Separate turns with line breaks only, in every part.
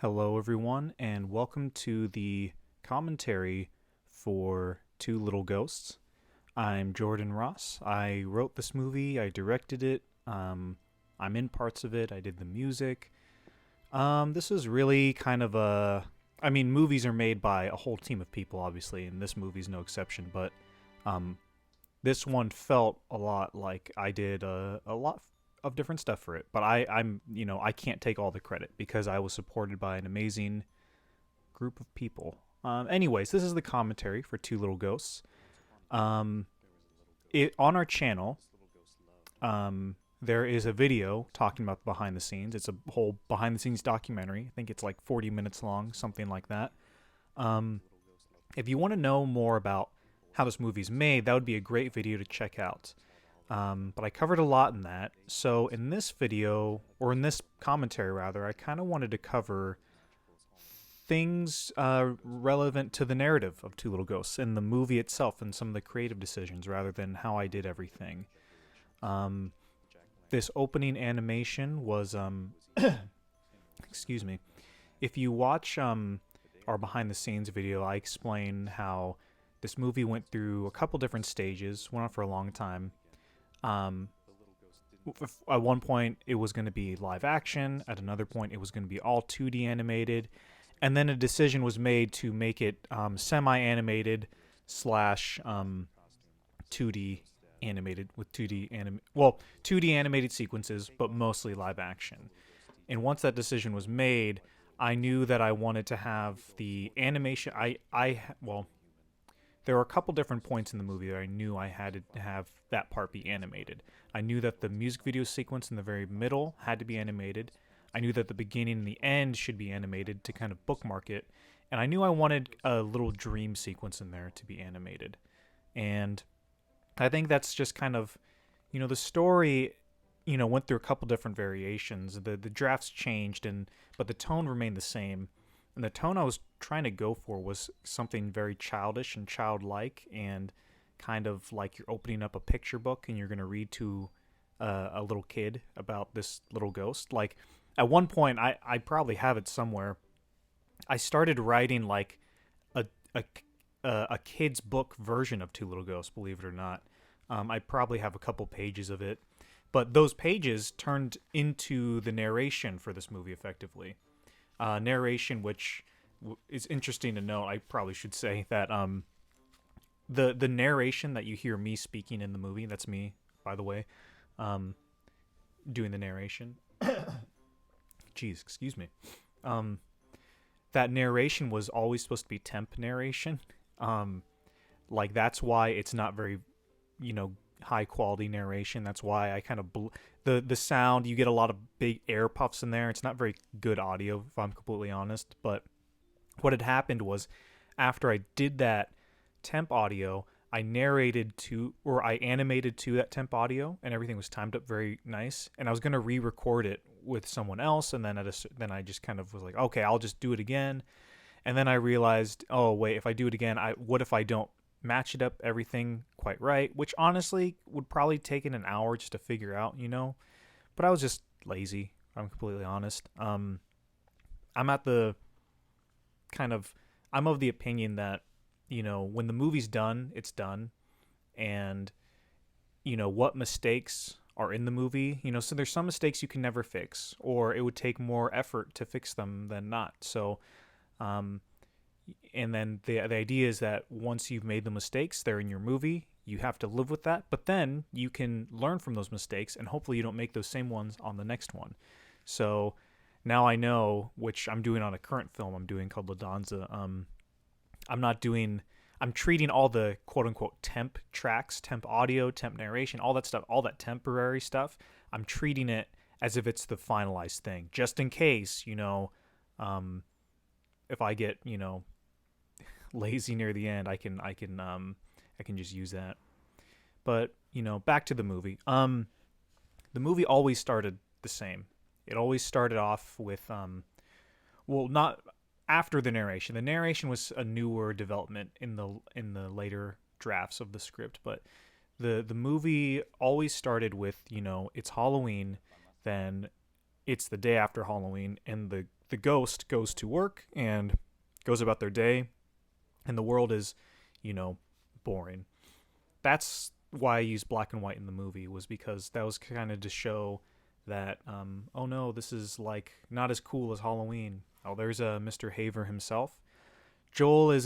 Hello, everyone, and welcome to the commentary for Two Little Ghosts. I'm Jordan Ross. I wrote this movie, I directed it, I'm in parts of it, I did the music. This is really kind of a. I mean, movies are made by a whole team of people, obviously, and this movie's no exception, but um, this one felt a lot like I did a lot of different stuff for it. But I can't take all the credit because I was supported by an amazing group of people. Anyways, this is the commentary for Two Little Ghosts. Um, on our channel, there is a video talking about the behind the scenes. It's a whole behind the scenes documentary. I think it's like 40 minutes long, something like that. Um, if you want to know more about how this movie's made, that would be a great video to check out. But I covered a lot in that. So in this video, or in this commentary rather, I kind of wanted to cover things relevant to the narrative of Two Little Ghosts and the movie itself and some of the creative decisions rather than how I did everything. Um, this opening animation was, excuse me, if you watch our behind the scenes video, I explain how this movie went through a couple different stages, went on for a long time. Um, at one point, it was going to be live action. At another point, it was going to be all 2D animated. And then a decision was made to make it semi animated slash 2D animated with 2D animated sequences, but mostly live action. And once that decision was made, I knew that I wanted to have the animation. There were a couple different points in the movie that I knew I had to have that part be animated. I knew that the music video sequence in the very middle had to be animated. I knew that the beginning and the end should be animated to kind of bookmark it. And I knew I wanted a little dream sequence in there to be animated. And I think that's just kind of, the story, went through a couple different variations. The drafts changed, but the tone remained the same. And the tone I was trying to go for was something very childish and childlike, and kind of like you're opening up a picture book and you're going to read to a little kid about this little ghost. Like at one point, I probably have it somewhere. I started writing like a a, a kid's book version of Two Little Ghosts. Believe it or not, I probably have a couple pages of it, but those pages turned into the narration for this movie effectively. Narration, which is interesting to note. I probably should say that the narration that you hear me speaking in the movie, that's me, by the way, um, doing the narration. Jeez, excuse me. Um, that narration was always supposed to be temp narration. Um, like that's why it's not very, you know, high quality narration. That's why I kind of the sound. You get a lot of big air puffs in there. It's not very good audio, if I'm completely honest. But what had happened was, after I did that temp audio, I narrated to, or I animated to that temp audio, and everything was timed up very nice. And I was gonna re-record it with someone else, and then I just kind of was like, okay, I'll just do it again. And then I realized, oh wait, if I do it again, what if I don't match it up everything quite right? Which honestly would probably take an hour just to figure out, you know. But I was just lazy. If I'm completely honest. I'm at the kind of I'm of the opinion that when the movie's done, it's done, and what mistakes are in the movie. So there's some mistakes you can never fix, or it would take more effort to fix them than not. So um, and then the idea is that once you've made the mistakes, they're in your movie. You have to live with that, but then you can learn from those mistakes, and hopefully you don't make those same ones on the next one. So now I know, which I'm doing on a current film I'm doing called La Danza. I'm not doing. I'm treating all the quote unquote temp tracks, temp audio, temp narration, all that stuff, all that temporary stuff. I'm treating it as if it's the finalized thing, just in case, um, if I get lazy near the end, I can just use that. But back to the movie. The movie always started the same. It always started off with not after the narration. The narration was a newer development in the later drafts of the script, but the movie always started with it's Halloween, then it's the day after Halloween, and the ghost goes to work and goes about their day, and the world is, you know, boring. That's why I used black and white in the movie, was because that was kind of to show that, oh no, this is like not as cool as Halloween. Oh, there's a Mr. Haver himself. Joel is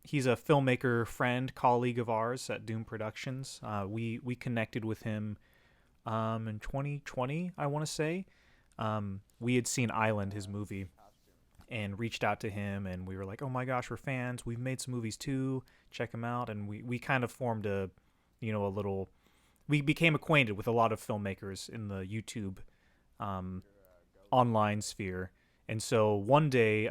he's a filmmaker friend, colleague of ours at Doom Productions. We connected with him in 2020, I want to say. We had seen Island, his movie, and reached out to him, and we were like, oh my gosh, we're fans. We've made some movies too. Check them out. And we kind of formed a little. We became acquainted with a lot of filmmakers in the YouTube online sphere. And so one day,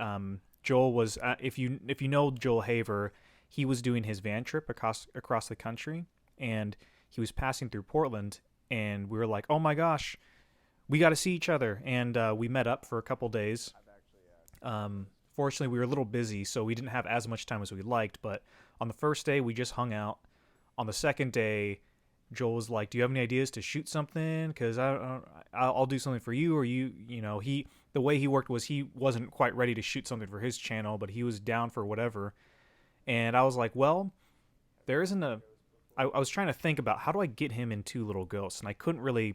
Joel was, if you know Joel Haver, he was doing his van trip across the country, and he was passing through Portland, and we were like, oh my gosh, we got to see each other. And we met up for a couple days. Fortunately, we were a little busy, so we didn't have as much time as we liked, but on the first day, we just hung out. On the second day, Joel was like, do you have any ideas to shoot something? Because I'll do something for you, or the way he worked was he wasn't quite ready to shoot something for his channel, but he was down for whatever. And I was like, well, there isn't I was trying to think about how do I get him in Two Little Ghosts, and I couldn't really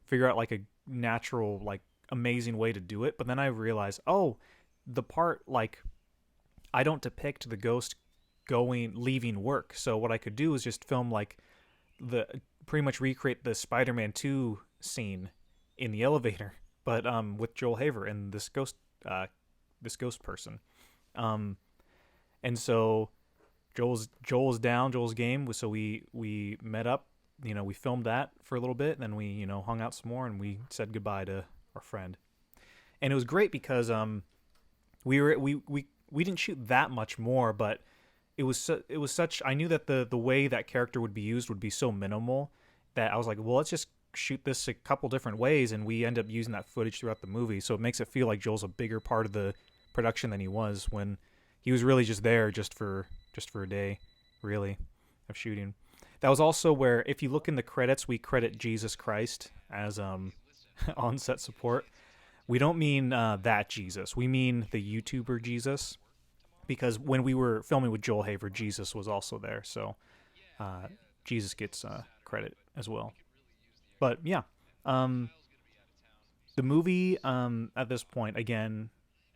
figure out like a natural, like amazing way to do it. But then I realized, oh, the part, like, I don't depict the ghost leaving work. So what I could do is just film like pretty much recreate the Spider-Man 2 scene in the elevator, but with Joel Haver and this ghost person. And so Joel's down, Joel's game. So we met up, we filmed that for a little bit, and then we, hung out some more, and we said goodbye to our friend. And it was great because we didn't shoot that much more, but it was such, I knew that the way that character would be used would be so minimal that I was like, well, let's just shoot this a couple different ways, and we end up using that footage throughout the movie. So it makes it feel like Joel's a bigger part of the production than he was when he was really just there just for a day, really, of shooting. That was also where, if you look in the credits, we credit Jesus Christ as on-set support. We don't mean that Jesus. We mean the YouTuber Jesus, because when we were filming with Joel Haver, Jesus was also there. So Jesus gets credit as well. But yeah, the movie at this point, again,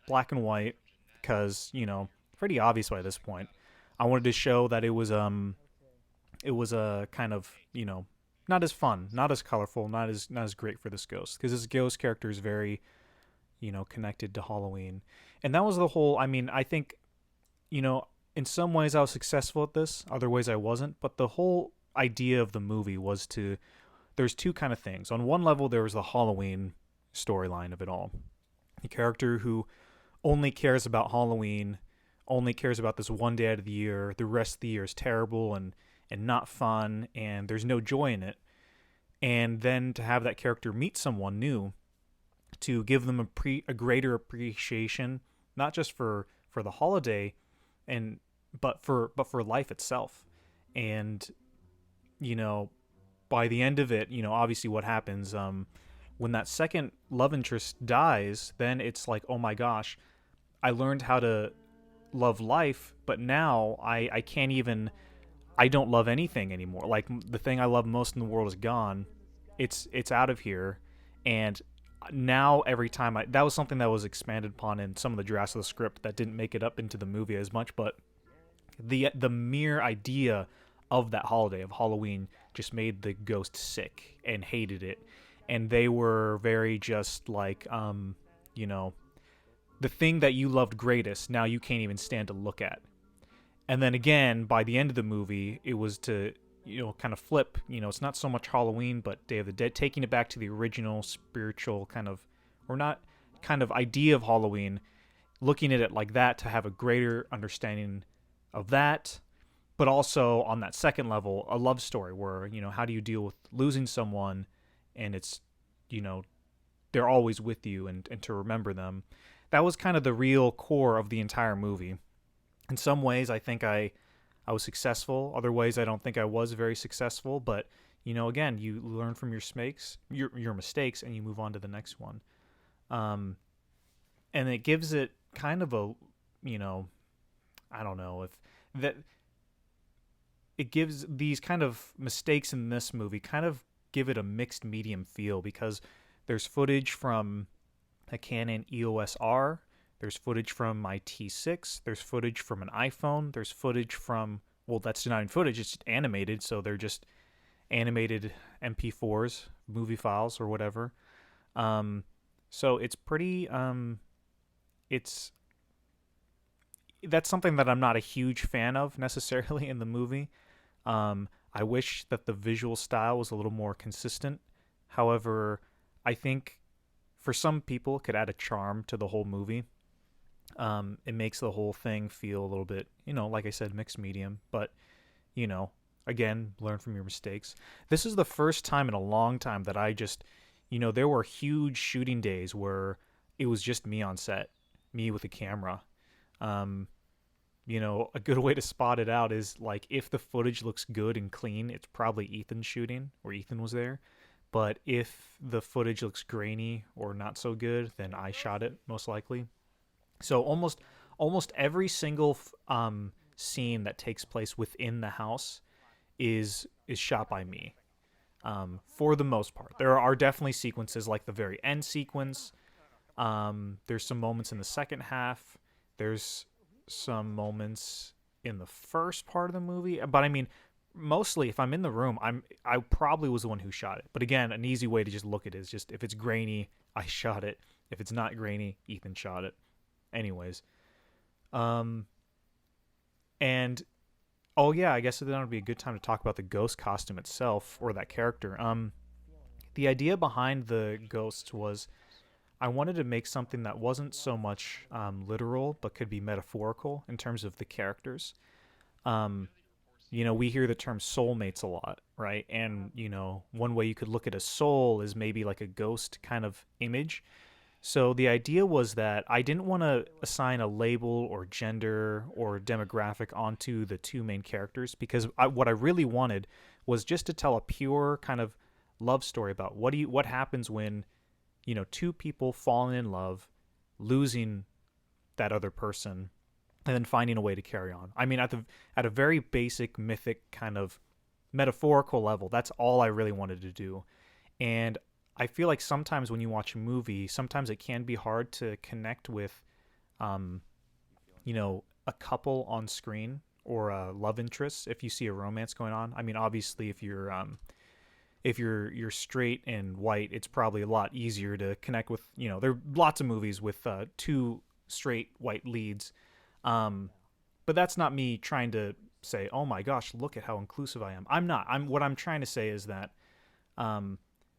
black and white, because, pretty obvious by this point. I wanted to show that it was a kind of, not as fun, not as colorful, not as great for this ghost, because this ghost character is very, connected to Halloween. And that was the whole, I think, in some ways I was successful at this, other ways I wasn't, but the whole idea of the movie was there's two kind of things. On one level, there was the Halloween storyline of it all. The character who only cares about Halloween, only cares about this one day out of the year. The rest of the year is terrible and not fun, and there's no joy in it. And then to have that character meet someone new, to give them a greater appreciation, not just for the holiday, but for life itself. And by the end of it, obviously what happens when that second love interest dies, then it's like, oh my gosh, I learned how to love life, but now I can't even, I don't love anything anymore. Like, the thing I love most in the world is gone. It's out of here. And now every time that was something that was expanded upon in some of the drafts of the script that didn't make it up into the movie as much, but the mere idea of that holiday, of Halloween, just made the ghost sick and hated it. And they were very just like, the thing that you loved greatest, now you can't even stand to look at. And then again, by the end of the movie, it was to, kind of flip. It's not so much Halloween, but Day of the Dead, taking it back to the original spiritual kind of, or not kind of idea of Halloween, looking at it like that to have a greater understanding of that. But also on that second level, a love story where, how do you deal with losing someone, and it's, they're always with you, and to remember them. That was kind of the real core of the entire movie. In some ways, I think I was successful. Other ways, I don't think I was very successful. But, again, you learn from your mistakes, and you move on to the next one. and it gives it kind of a, you know, I don't know if that it gives these kind of mistakes in this movie kind of give it a mixed medium feel because there's footage from a Canon EOS R, there's footage from my T6, there's footage from an iPhone, there's footage from, well, that's not even footage, it's just animated, so they're just animated MP4s, movie files or whatever. Um, so it's pretty it's that's something that I'm not a huge fan of necessarily in the movie. I wish that the visual style was a little more consistent. However, I think for some people it could add a charm to the whole movie. It makes the whole thing feel a little bit, like I said, mixed medium. But, you know, again, learn from your mistakes. This is the first time in a long time that I just, there were huge shooting days where it was just me on set, me with a camera. Um, a good way to spot it out is like if the footage looks good and clean, it's probably Ethan shooting or Ethan was there. But if the footage looks grainy or not so good, then I shot it most likely. So almost every single scene that takes place within the house is shot by me. For the most part, there are definitely sequences like the very end sequence. There's some moments in the second half. There's some moments in the first part of the movie, but I mean, mostly if I'm in the room, I probably was the one who shot it. But again, an easy way to just look at it is just if it's grainy, I shot it. If it's not grainy, Ethan shot it. Anyways, and oh yeah, I guess then would be a good time to talk about the ghost costume itself or that character. The idea behind the ghosts was I wanted to make something that wasn't so much literal, but could be metaphorical in terms of the characters. Um, we hear the term soulmates a lot, right? And, one way you could look at a soul is maybe like a ghost kind of image. So the idea was that I didn't want to assign a label or gender or demographic onto the two main characters because what I really wanted was just to tell a pure kind of love story about what happens when two people falling in love, losing that other person, and then finding a way to carry on. I mean, at a very basic mythic kind of metaphorical level, that's all I really wanted to do. And I feel like sometimes when you watch a movie, sometimes it can be hard to connect with, a couple on screen or a love interest if you see a romance going on. I mean, obviously, if you're straight and white, it's probably a lot easier to connect with. There are lots of movies with two straight white leads, but that's not me trying to say, "Oh my gosh, look at how inclusive I am." I'm not. What I'm trying to say is that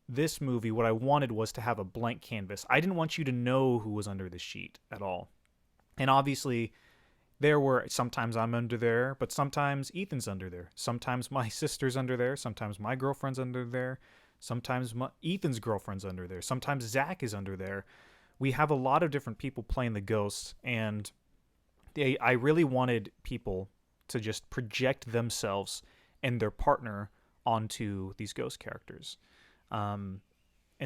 this movie, what I wanted was to have a blank canvas. I didn't want you to know who was under the sheet at all, and obviously there were sometimes I'm under there, but sometimes Ethan's under there. Sometimes my sister's under there. Sometimes my girlfriend's under there. Sometimes Ethan's girlfriend's under there. Sometimes Zach is under there. We have a lot of different people playing the ghosts, and I really wanted people to just project themselves and their partner onto these ghost characters. And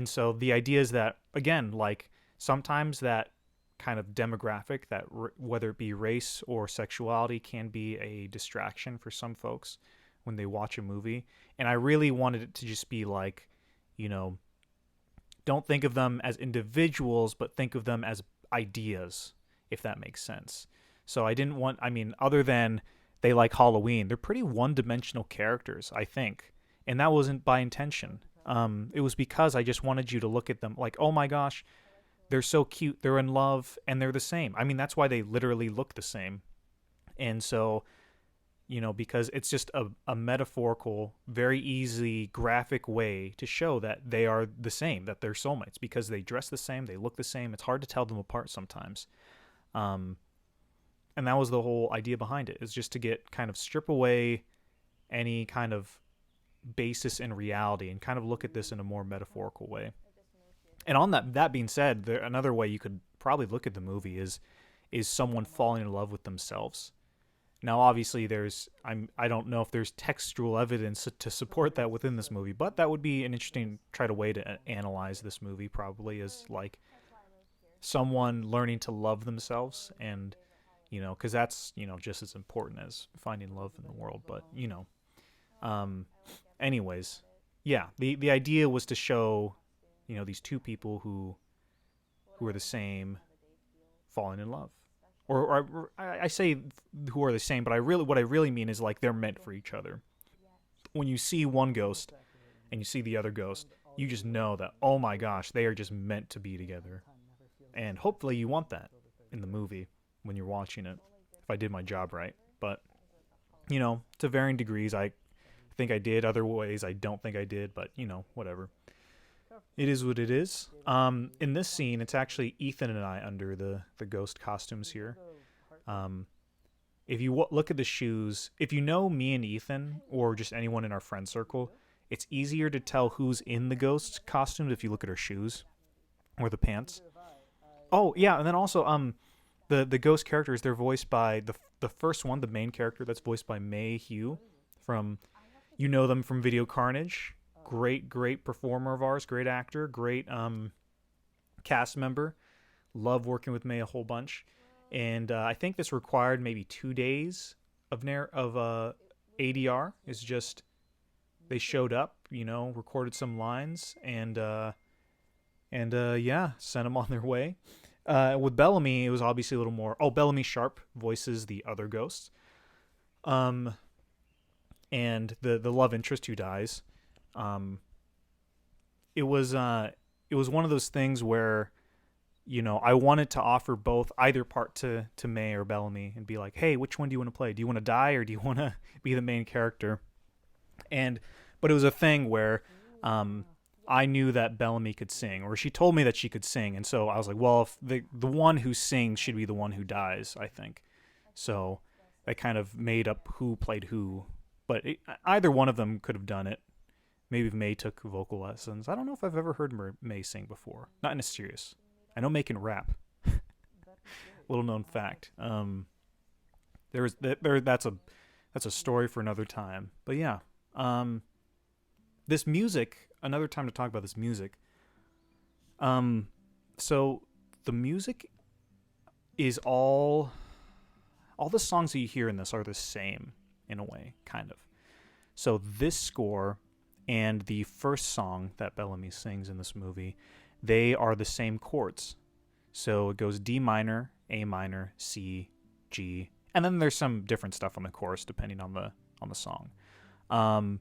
so the idea is that, again, like sometimes that kind of demographic, that whether it be race or sexuality, can be a distraction for some folks when they watch a movie. And I really wanted it to just be like, don't think of them as individuals, but think of them as ideas, if that makes sense. So other than they like Halloween, they're pretty one-dimensional characters, I think. And that wasn't by intention. It was because I just wanted you to look at them like, oh my gosh, they're so cute, they're in love, and they're the same. I mean, that's why they literally look the same. And so, because it's just a metaphorical, very easy graphic way to show that they are the same, that they're soulmates, because they dress the same, they look the same. It's hard to tell them apart sometimes. And that was the whole idea behind it, is just to get kind of strip away any kind of basis in reality and kind of look at this in a more metaphorical way. And on that being said, another way you could probably look at the movie is someone falling in love with themselves. Now, obviously, I don't know if there's textual evidence to support that within this movie, but that would be an interesting way to analyze this movie. Probably is like someone learning to love themselves, and because that's just as important as finding love in the world. But um, anyways, yeah, the idea was to show these two people who are the same falling in love, or I say who are the same, but what I really mean is like they're meant for each other. When you see one ghost and you see the other ghost, you just know that, oh my gosh, they are just meant to be together. And hopefully you want that in the movie when you're watching it, if I did my job right. But, to varying degrees, I think I did. Other ways, I don't think I did, but, whatever. It is what it is. In this scene, it's actually Ethan and I under the ghost costumes here. Um, if you look at the shoes, if you know me and Ethan, or just anyone in our friend circle, it's easier to tell who's in the ghost costumes if you look at her shoes or the pants. Oh yeah, and then also the ghost characters, they're voiced by the first one, the main character, that's voiced by May Hugh from, them from Video Carnage. Great performer of ours, great actor, great cast member. Love working with May a whole bunch. And I think this required maybe 2 days of ADR. It's just they showed up, recorded some lines, and yeah, sent them on their way. With Bellamy, it was obviously a little more. Oh, Bellamy Sharp voices the other ghosts. And the love interest who dies. It was one of those things where, I wanted to offer both, either part to May or Bellamy, and be like, hey, which one do you want to play? Do you want to die, or do you want to be the main character? But it was a thing where I knew that Bellamy could sing, or she told me that she could sing, and so I was like, well, if the one who sings should be the one who dies, I think. So that kind of made up who played who, but either one of them could have done it. Maybe if May took vocal lessons. I don't know if I've ever heard May sing before. Not in a serious. I know May can rap. Little known fact. That's a story for another time. But yeah, this music. Another time to talk about this music. So the music is all the songs that you hear in this are the same in a way, kind of. So this score and the first song that Bellamy sings in this movie, they are the same chords. So it goes D minor, A minor, C, G, and then there's some different stuff on the chorus depending on the song. And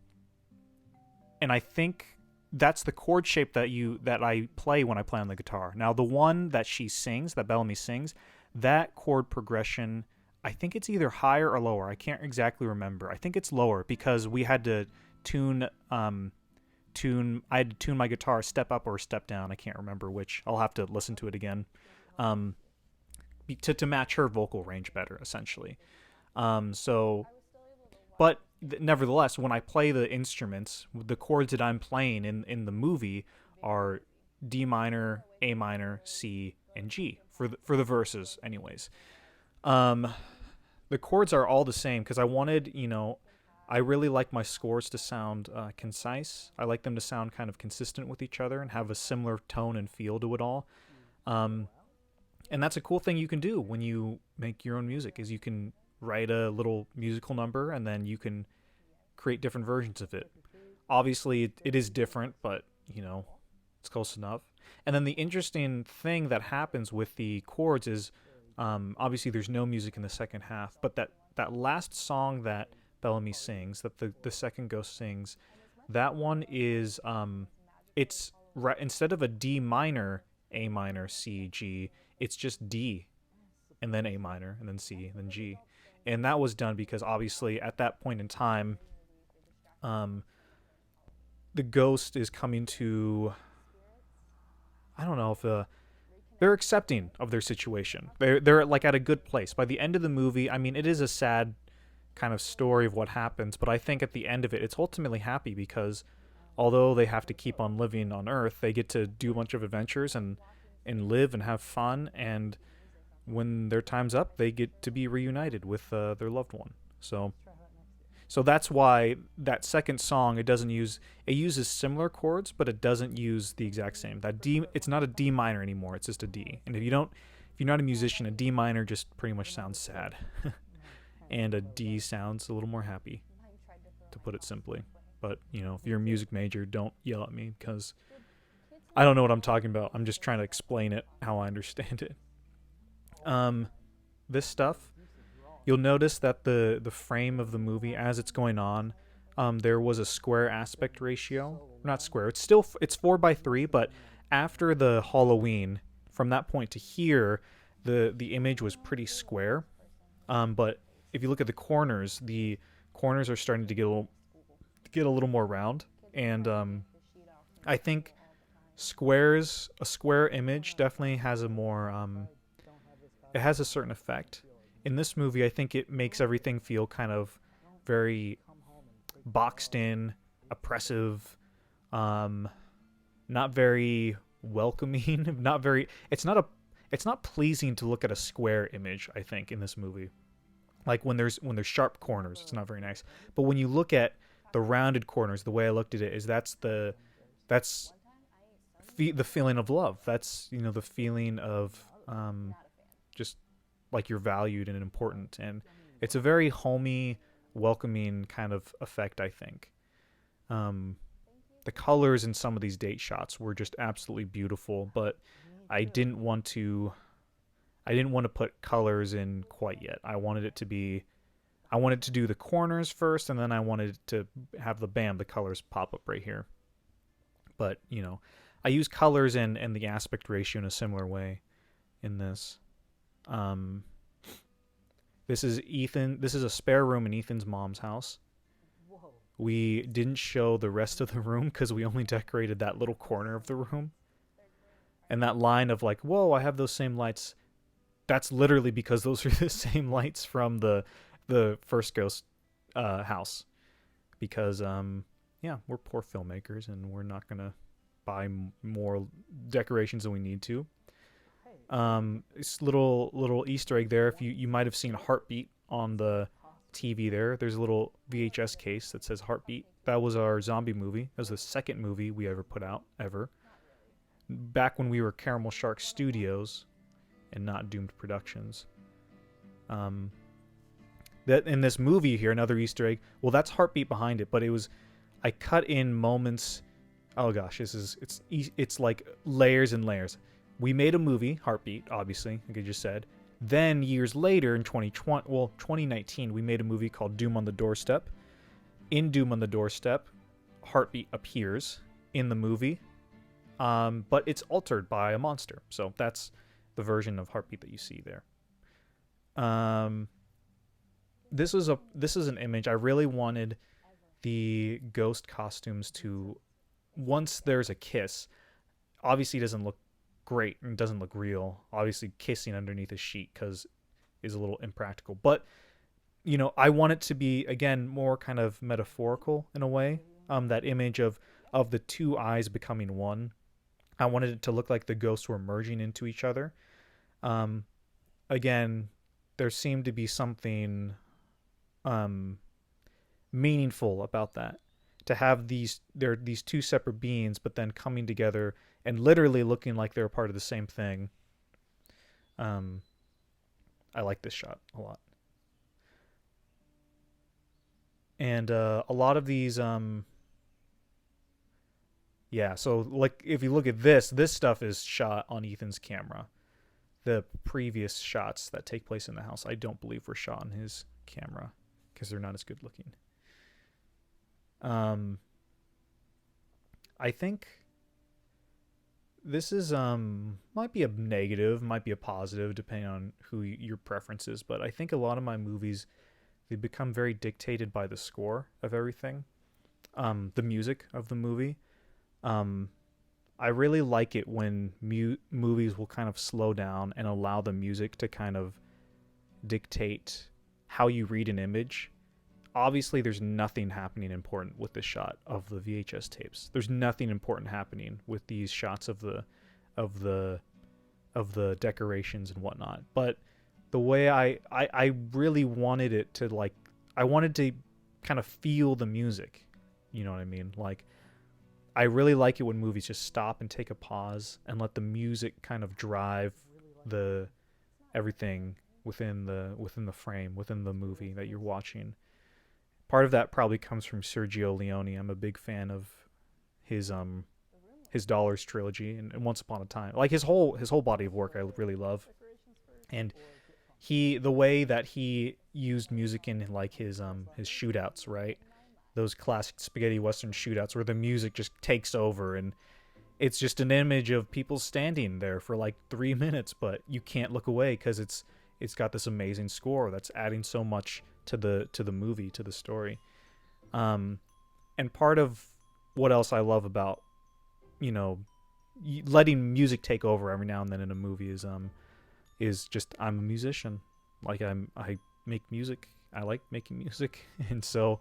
I think that's the chord shape that I play when I play on the guitar. Now the one that that Bellamy sings, that chord progression, I think it's either higher or lower. I can't exactly remember. I think it's lower because we had to tune I had to tune my guitar step up or step down. I can't remember which. I'll have to listen to it again to match her vocal range better, essentially. But nevertheless, when I play the instruments, the chords that I'm playing in the movie are D minor, A minor, C, and G for the verses anyways. The chords are all the same because I wanted, I really like my scores to sound concise. I like them to sound kind of consistent with each other and have a similar tone and feel to it all. And that's a cool thing you can do when you make your own music, is you can write a little musical number and then you can create different versions of it. Obviously, it is different, but, it's close enough. And then the interesting thing that happens with the chords is, obviously there's no music in the second half, but that last song that Bellamy sings, that the second ghost sings, that one is it's instead of a D minor, A minor, C, G, it's just D and then A minor and then C and then G. And that was done because obviously at that point in time the ghost is coming to, I don't know if they're accepting of their situation. They're like at a good place. By the end of the movie, I mean, it is a sad kind of story of what happens, but I think at the end of it, it's ultimately happy because although they have to keep on living on Earth, they get to do a bunch of adventures and live and have fun, and when their time's up, they get to be reunited with their loved one. So So that's why that second song, it uses similar chords, but it doesn't use the exact same. That D, it's not a D minor anymore. It's just a D. And if you're not a musician, a D minor just pretty much sounds sad, and a D sounds a little more happy, to put it simply. But if you're a music major, don't yell at me because I don't know what I'm talking about. I'm just trying to explain it how I understand it. This stuff, you'll notice that the frame of the movie as it's going on, there was a square aspect ratio. Not square. It's 4:3, but after the Halloween, from that point to here, the image was pretty square. But if you look at the corners are starting to get a little more round, and I think a square image definitely has a more it has a certain effect. In this movie, I think it makes everything feel kind of very boxed in, oppressive, not very welcoming, not very. It's not pleasing to look at a square image. I think in this movie, like when there's sharp corners, it's not very nice. But when you look at the rounded corners, the way I looked at it is that's the feeling of love. That's the feeling of just like you're valued and important, and it's a very homey, welcoming kind of effect. I think the colors in some of these date shots were just absolutely beautiful, but I didn't want to put colors in quite yet. I wanted to do the corners first, and then I wanted to have the colors pop up right here. But I use colors and the aspect ratio in a similar way in this. This is a spare room in Ethan's mom's house. We didn't show the rest of the room because we only decorated that little corner of the room. And that line of like, whoa, I have those same lights. That's literally because those are the same lights from the first Ghost house. Because we're poor filmmakers and we're not gonna buy more decorations than we need to. This little Easter egg there. If you might have seen Heartbeat on the TV there. There's a little VHS case that says Heartbeat. That was our zombie movie. That was the second movie we ever put out, ever. Back when we were Caramel Shark Studios and not Doomed Productions. That in this movie here, another Easter egg. Well, that's Heartbeat behind it, but I cut in moments. Oh gosh, it's like layers and layers. We made a movie, Heartbeat, obviously, like I just said. Then years later in 2019, we made a movie called Doom on the Doorstep. In Doom on the Doorstep, Heartbeat appears in the movie, but it's altered by a monster. So that's the version of Heartbeat that you see there. This is an image. I really wanted the ghost costumes to, once there's a kiss, obviously it doesn't look great and doesn't look real. Obviously kissing underneath a sheet is a little impractical. But, I want it to be, again, more kind of metaphorical in a way. That image of the two eyes becoming one. I wanted it to look like the ghosts were merging into each other. Again, there seemed to be something meaningful about that. To have these two separate beings, but then coming together and literally looking like they're part of the same thing. I like this shot a lot. And a lot of these, so like if you look at this stuff is shot on Ethan's camera. The previous shots that take place in the house, I don't believe were shot on his camera because they're not as good looking. I think this is might be a negative, might be a positive, depending on who your preference is. But I think a lot of my movies, they become very dictated by the score of everything, the music of the movie. I really like it when movies will kind of slow down and allow the music to kind of dictate how you read an image. Obviously, there's nothing happening important with this shot of the VHS tapes. There's nothing important happening with these shots of the decorations and whatnot. But the way I really wanted it to, like, I wanted to kind of feel the music. You know what I mean? Like, I really like it when movies just stop and take a pause and let the music kind of drive the everything within the frame, within the movie that you're watching. Part of that probably comes from Sergio Leone. I'm a big fan of his his Dollars trilogy and Once Upon a Time. Like his whole body of work I really love. And the way that he used music in like his shootouts, right? Those classic spaghetti western shootouts where the music just takes over and it's just an image of people standing there for like 3 minutes, but you can't look away because it's got this amazing score that's adding so much to the movie, to the story. And part of what else I love about, you know, letting music take over every now and then in a movie is just I'm a musician. Like I make music. I like making music, and so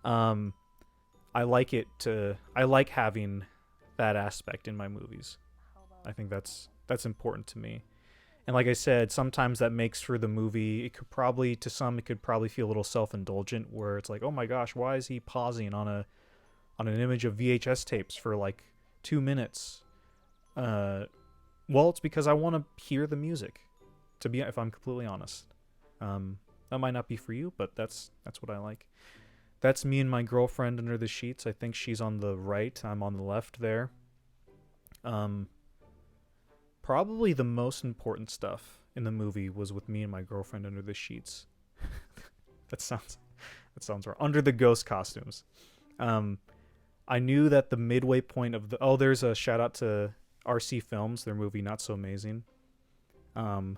I like having that aspect in my movies. I think that's important to me. And like I said, sometimes that makes for the movie. It could probably feel a little self-indulgent, where it's like, oh my gosh, why is he pausing on an image of VHS tapes for like 2 minutes? Well, it's because I want to hear the music. If I'm completely honest, that might not be for you, but that's what I like. That's me and my girlfriend under the sheets. I think she's on the right. I'm on the left there. Probably the most important stuff in the movie was with me and my girlfriend under the sheets. that sounds wrong. Under the ghost costumes. I knew that the midway point of there's a shout out to RC Films, their movie Not So Amazing. I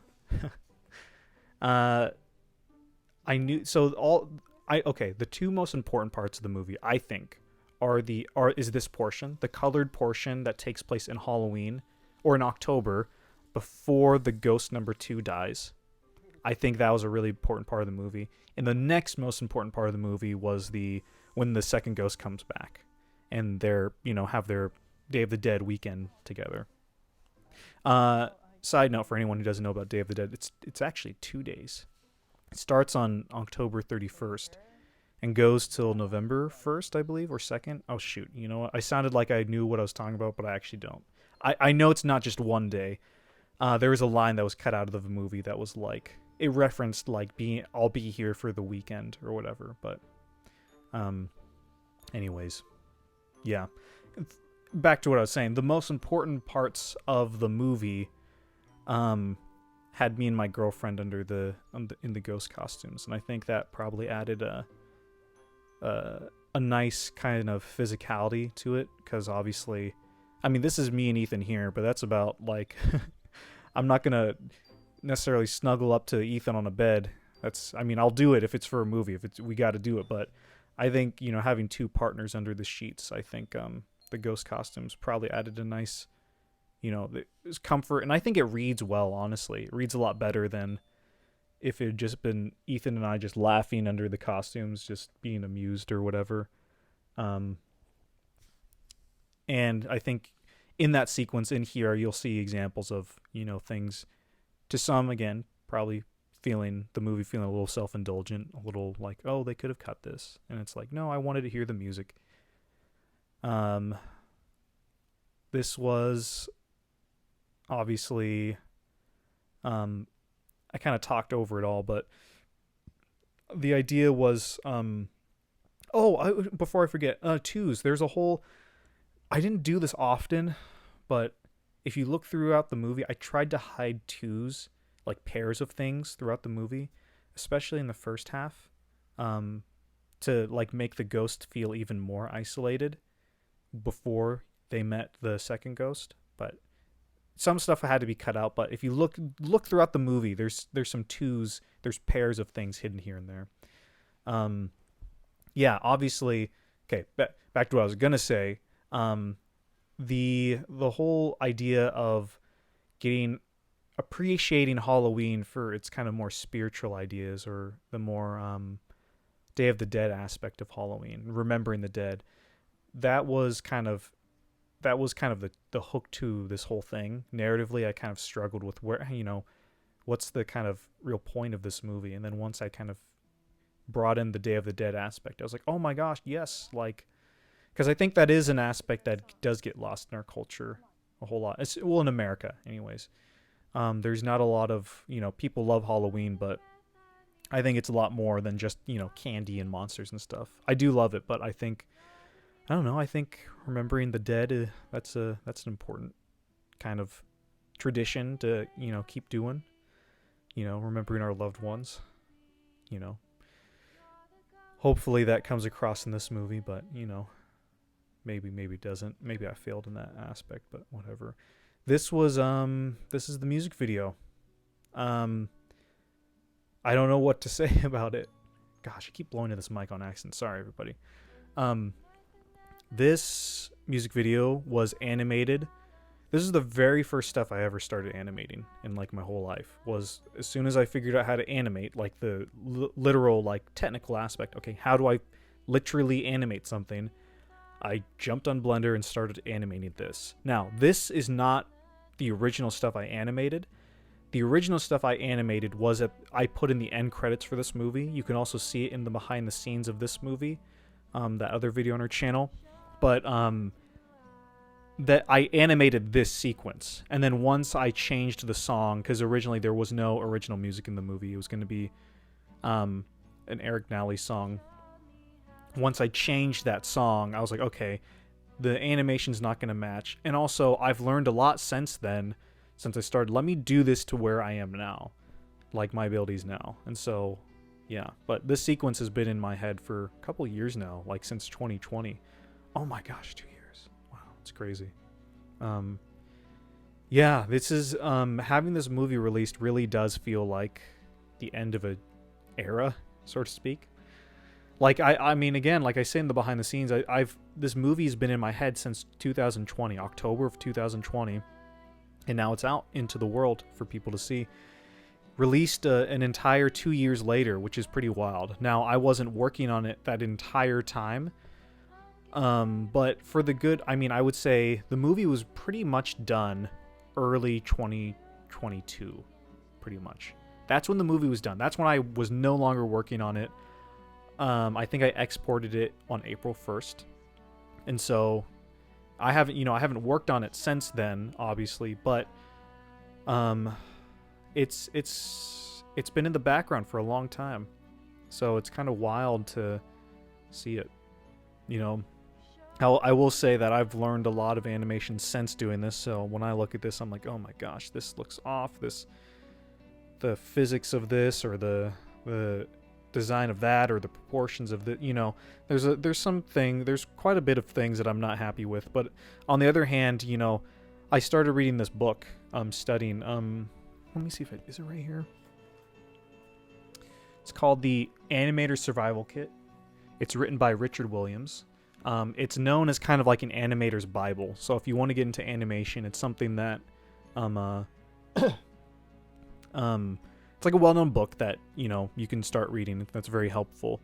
knew the two most important parts of the movie, I think, is this portion, the colored portion that takes place in Halloween or in October before the ghost number 2 dies. I think that was a really important part of the movie. And the next most important part of the movie was when the second ghost comes back and have their Day of the Dead weekend together. Side note for anyone who doesn't know about Day of the Dead, it's actually 2 days. It starts on October 31st and goes till November 1st, I believe, or 2nd. Oh, shoot. You know what? I sounded like I knew what I was talking about, but I actually don't. I know it's not just one day. There was a line that was cut out of the movie that was like, it referenced like I'll be here for the weekend or whatever. But anyways, yeah. Back to what I was saying. The most important parts of the movie had me and my girlfriend in the ghost costumes, and I think that probably added a nice kind of physicality to it, because obviously, I mean, this is me and Ethan here, but that's about like I'm not gonna necessarily snuggle up to Ethan on a bed. I'll do it if it's for a movie, we got to do it, but I think, having two partners under the sheets, I think the ghost costumes probably added a nice, there's comfort, and I think it reads well, honestly. It reads a lot better than if it had just been Ethan and I just laughing under the costumes, just being amused or whatever. And I think in that sequence in here, you'll see examples of, things, to some, again, probably the movie feeling a little self-indulgent, a little like, oh, they could have cut this. And it's like, no, I wanted to hear the music. This was obviously, I kind of talked over it all, but the idea was, before I forget, twos. There's a whole, I didn't do this often, but if you look throughout the movie, I tried to hide twos, like pairs of things throughout the movie, especially in the first half, to like make the ghost feel even more isolated before they met the second ghost. But some stuff had to be cut out, but if you look throughout the movie, there's some twos, there's pairs of things hidden here and there. Yeah, obviously, okay, back to what I was gonna say. The whole idea of appreciating Halloween for its kind of more spiritual ideas, or the more Day of the Dead aspect of Halloween, remembering the dead, that was kind of the hook to this whole thing. Narratively, I kind of struggled with what's the kind of real point of this movie. And then once I kind of brought in the Day of the Dead aspect. I was like, oh my gosh, yes, like, because I think that is an aspect that does get lost in our culture a whole lot. Well, in America, anyways. There's not a lot of, people love Halloween, but I think it's a lot more than just, candy and monsters and stuff. I do love it, but I don't know, I think remembering the dead, that's an important kind of tradition to, keep doing. Remembering our loved ones. Hopefully that comes across in this movie, but, maybe it doesn't. Maybe I failed in that aspect, but whatever. This is the music video. I don't know what to say about it. Gosh, I keep blowing to this mic on accident. Sorry, everybody. This music video was animated. This is the very first stuff I ever started animating in like my whole life. Was as soon as I figured out how to animate, like the literal, like technical aspect. Okay, how do I literally animate something? I jumped on Blender and started animating this. Now, this is not the original stuff I animated. The original stuff I animated was I put in the end credits for this movie. You can also see it in the behind the scenes of this movie, that other video on our channel. But that I animated this sequence. And then once I changed the song, because originally there was no original music in the movie. It was going to be an Eric Nally song. Once I changed that song, I was like, okay, the animation's not going to match. And also, I've learned a lot since then, since I started. Let me do this to where I am now, like my abilities now. And so, yeah. But this sequence has been in my head for a couple years now, like since 2020. Oh my gosh, 2 years. Wow, it's crazy. Yeah, this is, having this movie released really does feel like the end of a era, so to speak. Like, I mean, again, like I say in the behind the scenes, this movie's been in my head since 2020, October of 2020, and now it's out into the world for people to see. Released an entire 2 years later, which is pretty wild. Now, I wasn't working on it that entire time, but for the good, I mean, I would say the movie was pretty much done early 2022, pretty much. That's when the movie was done. That's when I was no longer working on it. I think I exported it on April 1st. And so I haven't worked on it since then, obviously, but it's been in the background for a long time. So it's kind of wild to see it. I will say that I've learned a lot of animation since doing this. So when I look at this, I'm like, oh my gosh, this looks off. The physics of this, or the design of that, or the proportions of the, there's quite a bit of things that I'm not happy with. But on the other hand, I started reading this book, studying, let me see if is it right here? It's called The Animator Survival Kit. It's written by Richard Williams. It's known as kind of like an animator's Bible. So if you want to get into animation, it's something that, it's like a well-known book that, you can start reading. That's very helpful.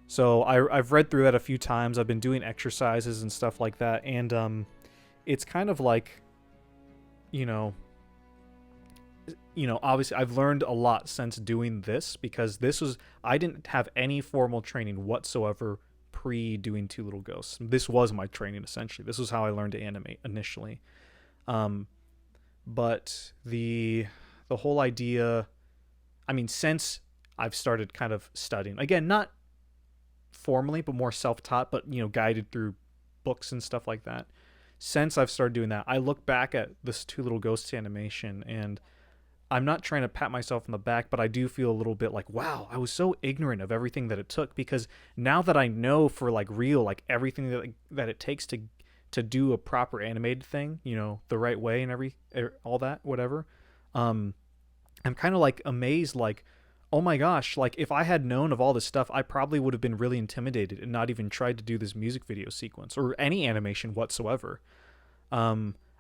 So I've read through that a few times. I've been doing exercises and stuff like that. And it's kind of like, obviously I've learned a lot since doing this, because I didn't have any formal training whatsoever pre-doing Two Little Ghosts. This was my training, essentially. This was how I learned to animate initially. But the whole idea, I mean, since I've started kind of studying, again, not formally, but more self-taught, but, guided through books and stuff like that. Since I've started doing that, I look back at this Two Little Ghosts animation, and I'm not trying to pat myself on the back, but I do feel a little bit like, wow, I was so ignorant of everything that it took, because now that I know for like real, like everything that it takes to do a proper animated thing, the right way and all that, whatever, I'm kind of like amazed, like, oh my gosh, like if I had known of all this stuff, I probably would have been really intimidated and not even tried to do this music video sequence or any animation whatsoever.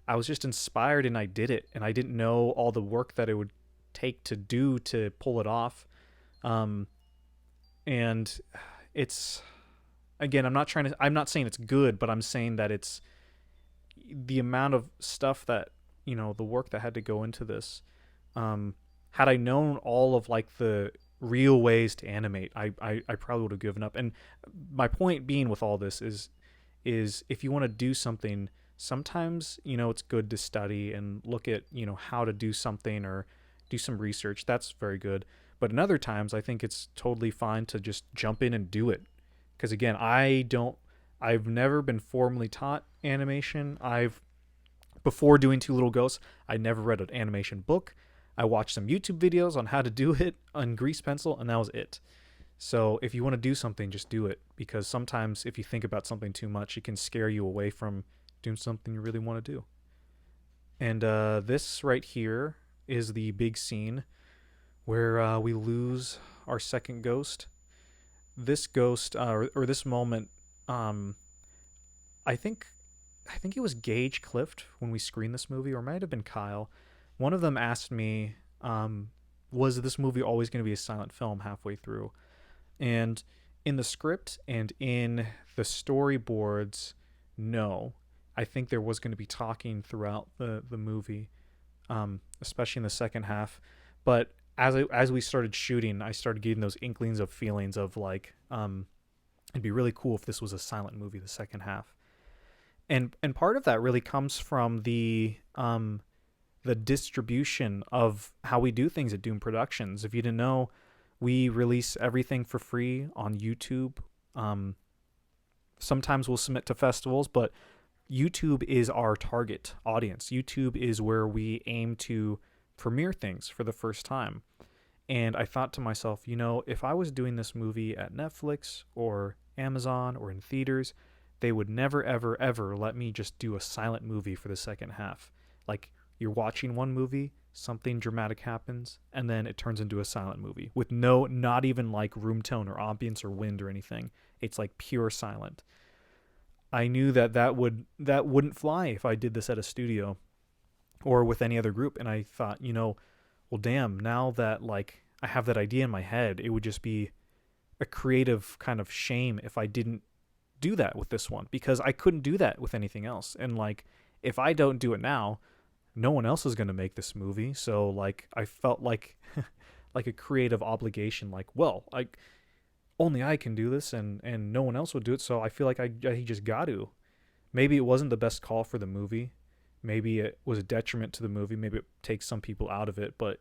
I was just inspired and I did it, and I didn't know all the work that it would take to pull it off. And it's, again, I'm not saying it's good, but I'm saying that it's the amount of stuff that, the work that had to go into this. Had I known all of like the real ways to animate, I probably would have given up. And my point being with all this is if you want to do something, sometimes, it's good to study and look at, how to do something or do some research. That's very good. But in other times, I think it's totally fine to just jump in and do it. Because again, I've never been formally taught animation. Before doing Two Little Ghosts, I never read an animation book. I watched some YouTube videos on how to do it on grease pencil, and that was it. So if you want to do something, just do it. Because sometimes if you think about something too much, it can scare you away from doing something you really want to do. And this right here is the big scene where we lose our second ghost. This ghost, or this moment, I think it was Gage Clift when we screened this movie, or it might have been Kyle. One of them asked me, was this movie always going to be a silent film halfway through? And in the script and in the storyboards, no. I think there was going to be talking throughout the movie, especially in the second half. But as we started shooting, I started getting those inklings of feelings of like, it'd be really cool if this was a silent movie, the second half. And part of that really comes from the distribution of how we do things at Doom Productions. If you didn't know, we release everything for free on YouTube. Sometimes we'll submit to festivals, but YouTube is our target audience. YouTube is where we aim to premiere things for the first time. And I thought to myself, if I was doing this movie at Netflix or Amazon or in theaters, they would never, ever, ever let me just do a silent movie for the second half. Like, you're watching one movie, something dramatic happens, and then it turns into a silent movie with not even like room tone or ambience or wind or anything. It's like pure silent. I knew that wouldn't fly if I did this at a studio or with any other group. And I thought, well, damn, now that like I have that idea in my head, it would just be a creative kind of shame if I didn't do that with this one, because I couldn't do that with anything else. And like, if I don't do it now, no one else is going to make this movie. So like, I felt like like a creative obligation, like, well, only I can do this and no one else would do it. So I feel like I just got to. Maybe it wasn't the best call for the movie. Maybe it was a detriment to the movie. Maybe it takes some people out of it, but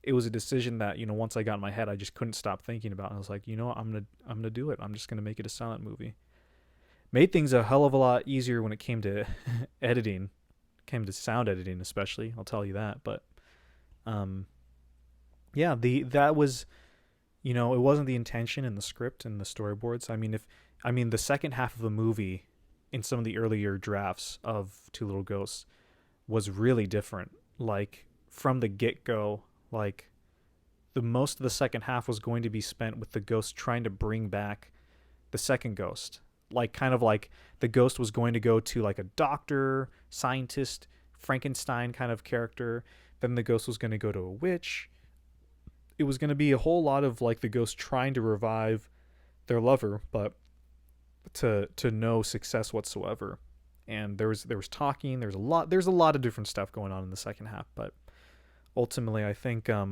it was a decision that, once I got in my head, I just couldn't stop thinking about. And I was like, I'm going to do it. I'm just going to make it a silent movie. Made things a hell of a lot easier when it came to editing, came to sound editing, especially. I'll tell you that. But, yeah, that was, it wasn't the intention in the script and the storyboards. I mean, the second half of the movie in some of the earlier drafts of Two Little Ghosts was really different. Like, from the get-go, like, the most of the second half was going to be spent with the ghost trying to bring back the second ghost. Like, kind of like the ghost was going to go to like a doctor, scientist, Frankenstein kind of character. Then the ghost was going to go to a witch. It was going to be a whole lot of like the ghost trying to revive their lover, but to no success whatsoever. And there was talking. There's a lot of different stuff going on in the second half, but ultimately, I think I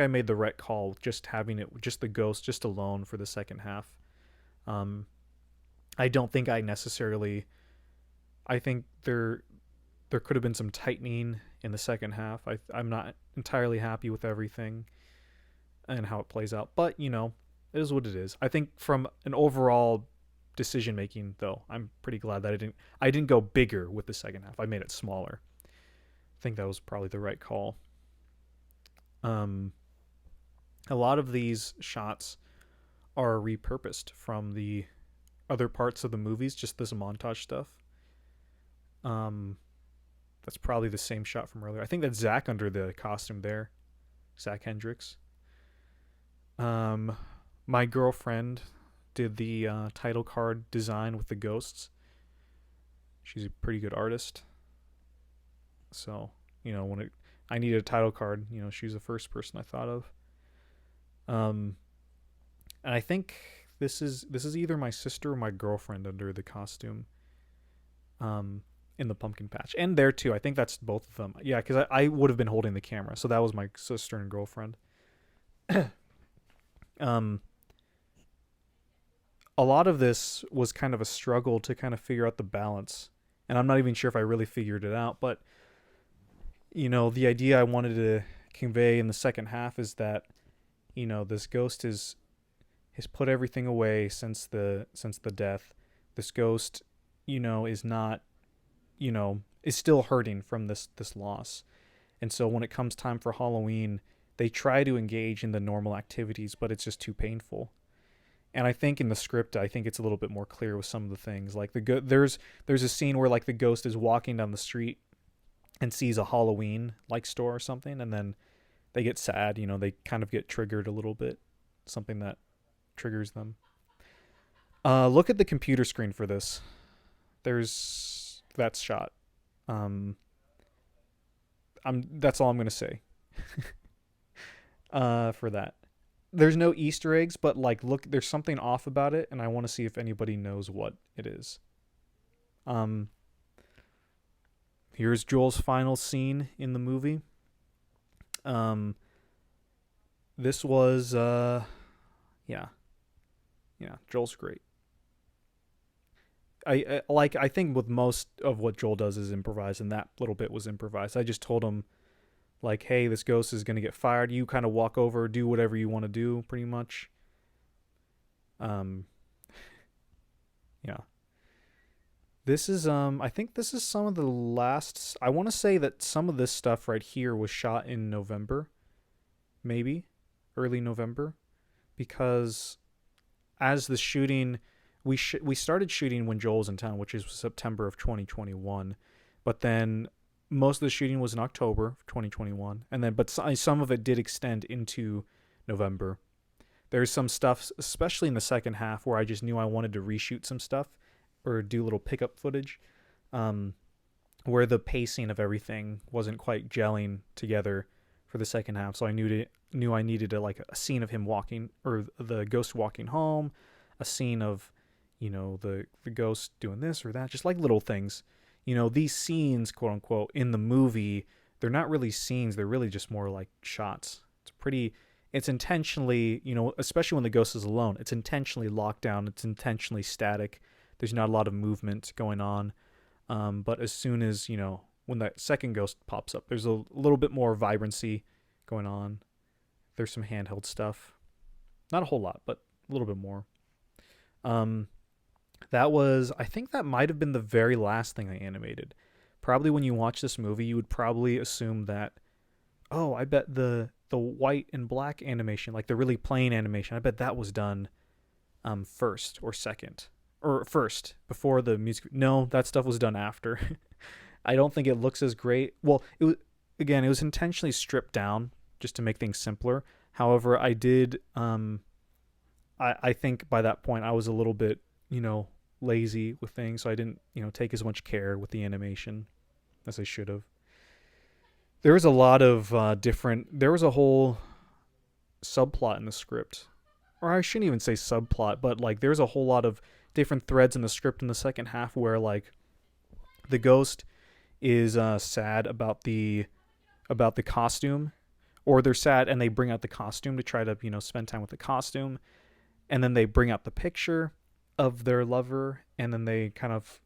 made the right call, just having it, just the ghost, just alone for the second half. I don't think I think there could have been some tightening in the second half. I'm not entirely happy with everything and how it plays out, but it is what it is. I think from an overall decision making, though, I'm pretty glad that I didn't go bigger with the second half. I made it smaller. I think that was probably the right call. A lot of these shots are repurposed from the other parts of the movies, just this montage stuff. That's probably the same shot from earlier. I think that's Zach under the costume there. Zach Hendricks. My girlfriend did the title card design with the ghosts. She's a pretty good artist. So, when I needed a title card, she's the first person I thought of. And I think this is either my sister or my girlfriend under the costume. in the pumpkin patch, and there too. I think that's both of them. Yeah, because I would have been holding the camera, so that was my sister and girlfriend. um, a lot of this was kind of a struggle to kind of figure out the balance, and I'm not even sure if I really figured it out. But the idea I wanted to convey in the second half is that this ghost has put everything away since the death. This ghost, is not, is still hurting from this loss. And so when it comes time for Halloween, they try to engage in the normal activities, but it's just too painful. And I think in the script, I think it's a little bit more clear with some of the things. Like there's a scene where like the ghost is walking down the street and sees a Halloween like store or something, and then they get sad. They kind of get triggered a little bit, something that triggers them. Look at the computer screen for this. There's that shot. That's all I'm gonna say. For that. There's no Easter eggs, but like look, there's something off about it, and I want to see if anybody knows what it is. Here's Joel's final scene in the movie. This was yeah. Joel's great. I think with most of what Joel does is improvised, and that little bit was improvised. I just told him, like, hey, this ghost is gonna get fired. You kind of walk over, do whatever you want to do, pretty much. Yeah. This is I think this is some of the last. I want to say that some of this stuff right here was shot in November, maybe early November, because as the shooting, we started shooting when Joel was in town, which is September of 2021, but then most of the shooting was in October of 2021, and then but some of it did extend into November. There's some stuff, especially in the second half, where I just knew I wanted to reshoot some stuff or do little pickup footage, where the pacing of everything wasn't quite gelling together for the second half. So I knew I needed a scene of him walking, or the ghost walking home, a scene of the ghost doing this or that, just like little things. These scenes, quote unquote, in the movie, they're not really scenes, they're really just more like shots. It's intentionally, especially when the ghost is alone, it's intentionally locked down, it's intentionally static. There's not a lot of movement going on. But as soon as, when that second ghost pops up, there's a little bit more vibrancy going on. There's some handheld stuff. Not a whole lot, but a little bit more. I think that might have been the very last thing I animated. Probably when you watch this movie, you would probably assume that, oh, I bet the white and black animation, like the really plain animation, I bet that was done first or second. Or first, before the music. No, that stuff was done after. I don't think it looks as great. Well, it was intentionally stripped down just to make things simpler. However, I did, I think by that point I was a little bit, lazy with things, so I didn't, take as much care with the animation as I should have. There was a lot of there was a whole subplot in the script. Or I shouldn't even say subplot, but like there's a whole lot of different threads in the script in the second half where like the ghost is sad about the costume, or they're sad and they bring out the costume to try to spend time with the costume, and then they bring out the picture of their lover, and then they kind of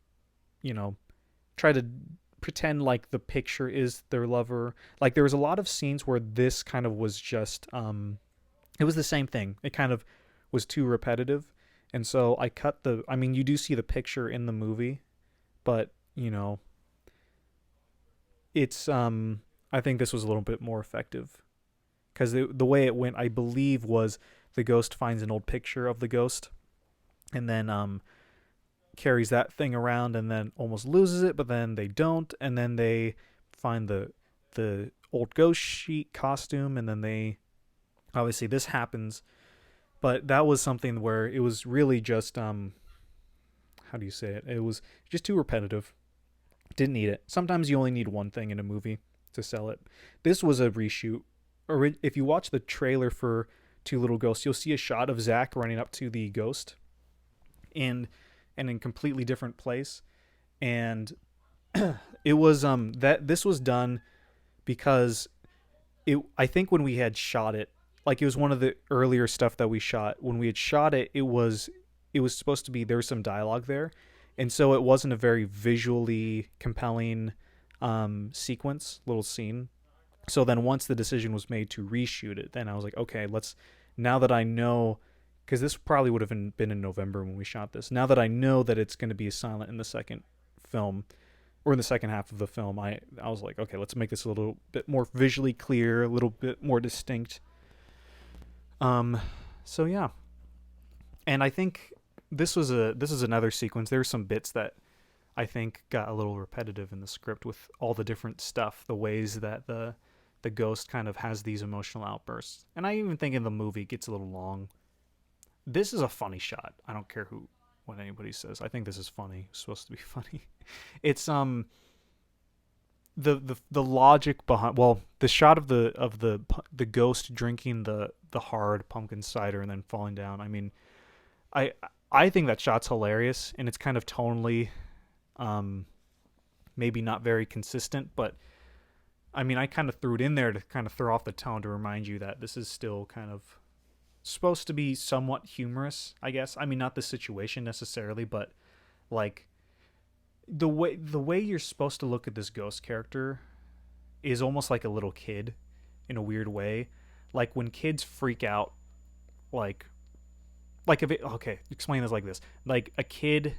try to pretend like the picture is their lover. Like there was a lot of scenes where this kind of was just it was the same thing. It kind of was too repetitive. And so I cut you do see the picture in the movie, but, it's, I think this was a little bit more effective. Because the way it went, I believe, was the ghost finds an old picture of the ghost, and then carries that thing around, and then almost loses it, but then they don't, and then they find the old ghost sheet costume, and then they, obviously this happens. But that was something where it was really just, how do you say it? It was just too repetitive. Didn't need it. Sometimes you only need one thing in a movie to sell it. This was a reshoot. Or if you watch the trailer for Two Little Ghosts, you'll see a shot of Zach running up to the ghost in a completely different place. And It was that this was done because I think when we had shot it, like it was one of the earlier stuff that we shot. When we had shot it, it was supposed to be, there was some dialogue there, and so it wasn't a very visually compelling sequence, little scene. So then once the decision was made to reshoot it, then I was like, okay, let's, now that I know, because this probably would have been in November when we shot this. Now that I know that it's going to be silent in the second film, or in the second half of the film, I was like, okay, let's make this a little bit more visually clear, a little bit more distinct. Um, so yeah, and I think this is another sequence. There's some bits that I think got a little repetitive in the script with all the different stuff, the ways that the ghost kind of has these emotional outbursts, and I even think in the movie it gets a little long. This is a funny shot. I don't care who what anybody says. I think this is funny. It's supposed to be funny. It's the logic behind, well, the shot of the ghost drinking the hard pumpkin cider and then falling down. I mean, I I think that shot's hilarious, and it's kind of tonally um maybe not very consistent, but I mean, I kind of threw it in there to kind of throw off the tone, to remind you that this is still kind of supposed to be somewhat humorous, I guess. I mean, not the situation necessarily, but like the way you're supposed to look at this ghost character is almost like a little kid in a weird way. Like when kids freak out, like if it, okay, explain this like this. Like a kid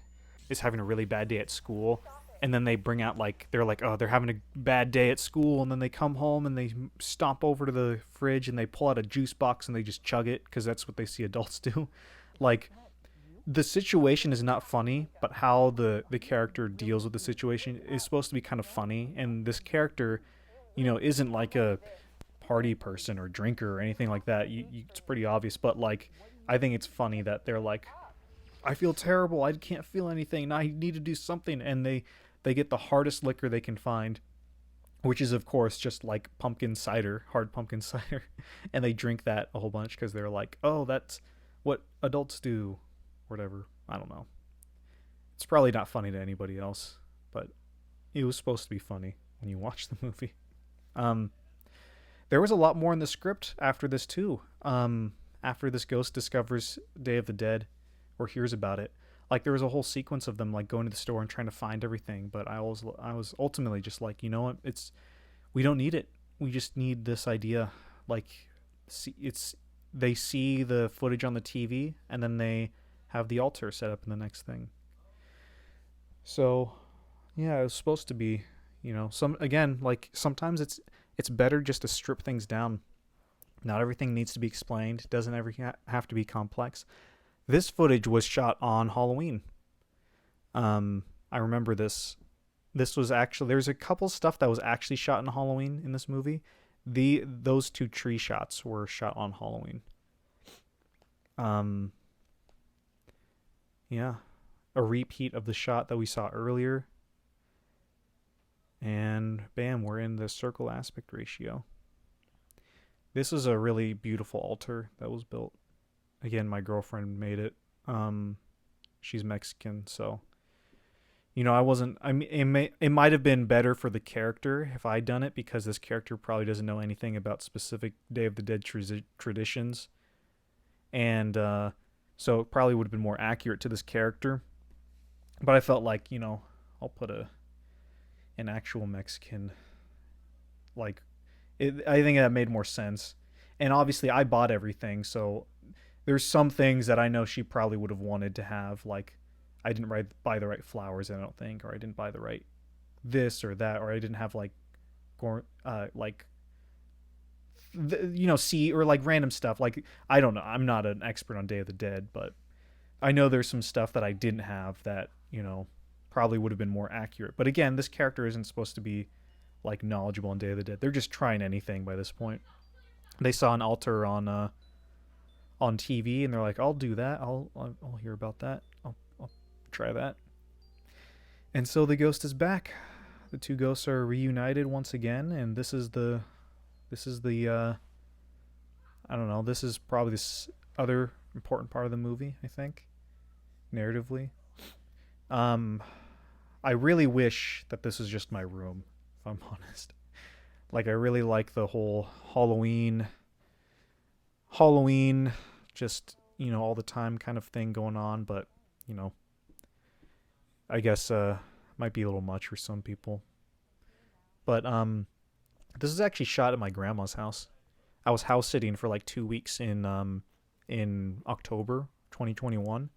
is having a really bad day at school, and then they bring out, like, they're like, oh, they're having a bad day at school, and then they come home and they stomp over to the fridge and they pull out a juice box and they just chug it because that's what they see adults do. Like, the situation is not funny, but how the character deals with the situation is supposed to be kind of funny. And this character, isn't like a party person or drinker or anything like that. It's pretty obvious, but like, I think it's funny that they're like, I feel terrible. I can't feel anything. Now I need to do something, and they get the hardest liquor they can find, which is of course just like pumpkin cider, hard pumpkin cider, and they drink that a whole bunch because they're like, oh, that's what adults do, whatever. I don't know. It's probably not funny to anybody else, but it was supposed to be funny when you watch the movie. Um, there was a lot more in the script after this too. After this ghost discovers Day of the Dead, or hears about it, like there was a whole sequence of them like going to the store and trying to find everything. But I was ultimately just like, you know what? We don't need it. We just need this idea. Like, see, it's they see the footage on the TV and then they have the altar set up in the next thing. So yeah, it was supposed to be, some, again, like sometimes it's better just to strip things down. Not everything needs to be explained. It doesn't ever have to be complex. This footage was shot on Halloween. I remember this. This was actually, there's a couple stuff that was actually shot on Halloween in this movie. Those two tree shots were shot on Halloween. Um, yeah, a repeat of the shot that we saw earlier. And bam, we're in the circle aspect ratio. This is a really beautiful altar that was built. Again, my girlfriend made it. She's Mexican, so I wasn't. I mean, it might have been better for the character if I'd done it, because this character probably doesn't know anything about specific Day of the Dead traditions, and so it probably would have been more accurate to this character. But I felt like, I'll put an actual Mexican, like, I think that made more sense. And obviously, I bought everything, so there's some things that I know she probably would have wanted to have. Like, I didn't buy the right flowers, I don't think, or I didn't buy the right this or that, or I didn't have like, like, see, or like random stuff. Like, I don't know. I'm not an expert on Day of the Dead, but I know there's some stuff that I didn't have that probably would have been more accurate. But again, this character isn't supposed to be like knowledgeable on Day of the Dead. They're just trying anything by this point. They saw an altar on TV and they're like, I'll do that. I'll hear about that. I'll try that. And so the ghost is back. The two ghosts are reunited once again, and this is the I don't know. This is probably this other important part of the movie, I think, narratively. Um, I really wish that this is just my room, if I'm honest. Like I really like the whole Halloween, just all the time kind of thing going on, but you know, I guess might be a little much for some people. But this is actually shot at my grandma's house. I was house sitting for like 2 weeks in October 2021,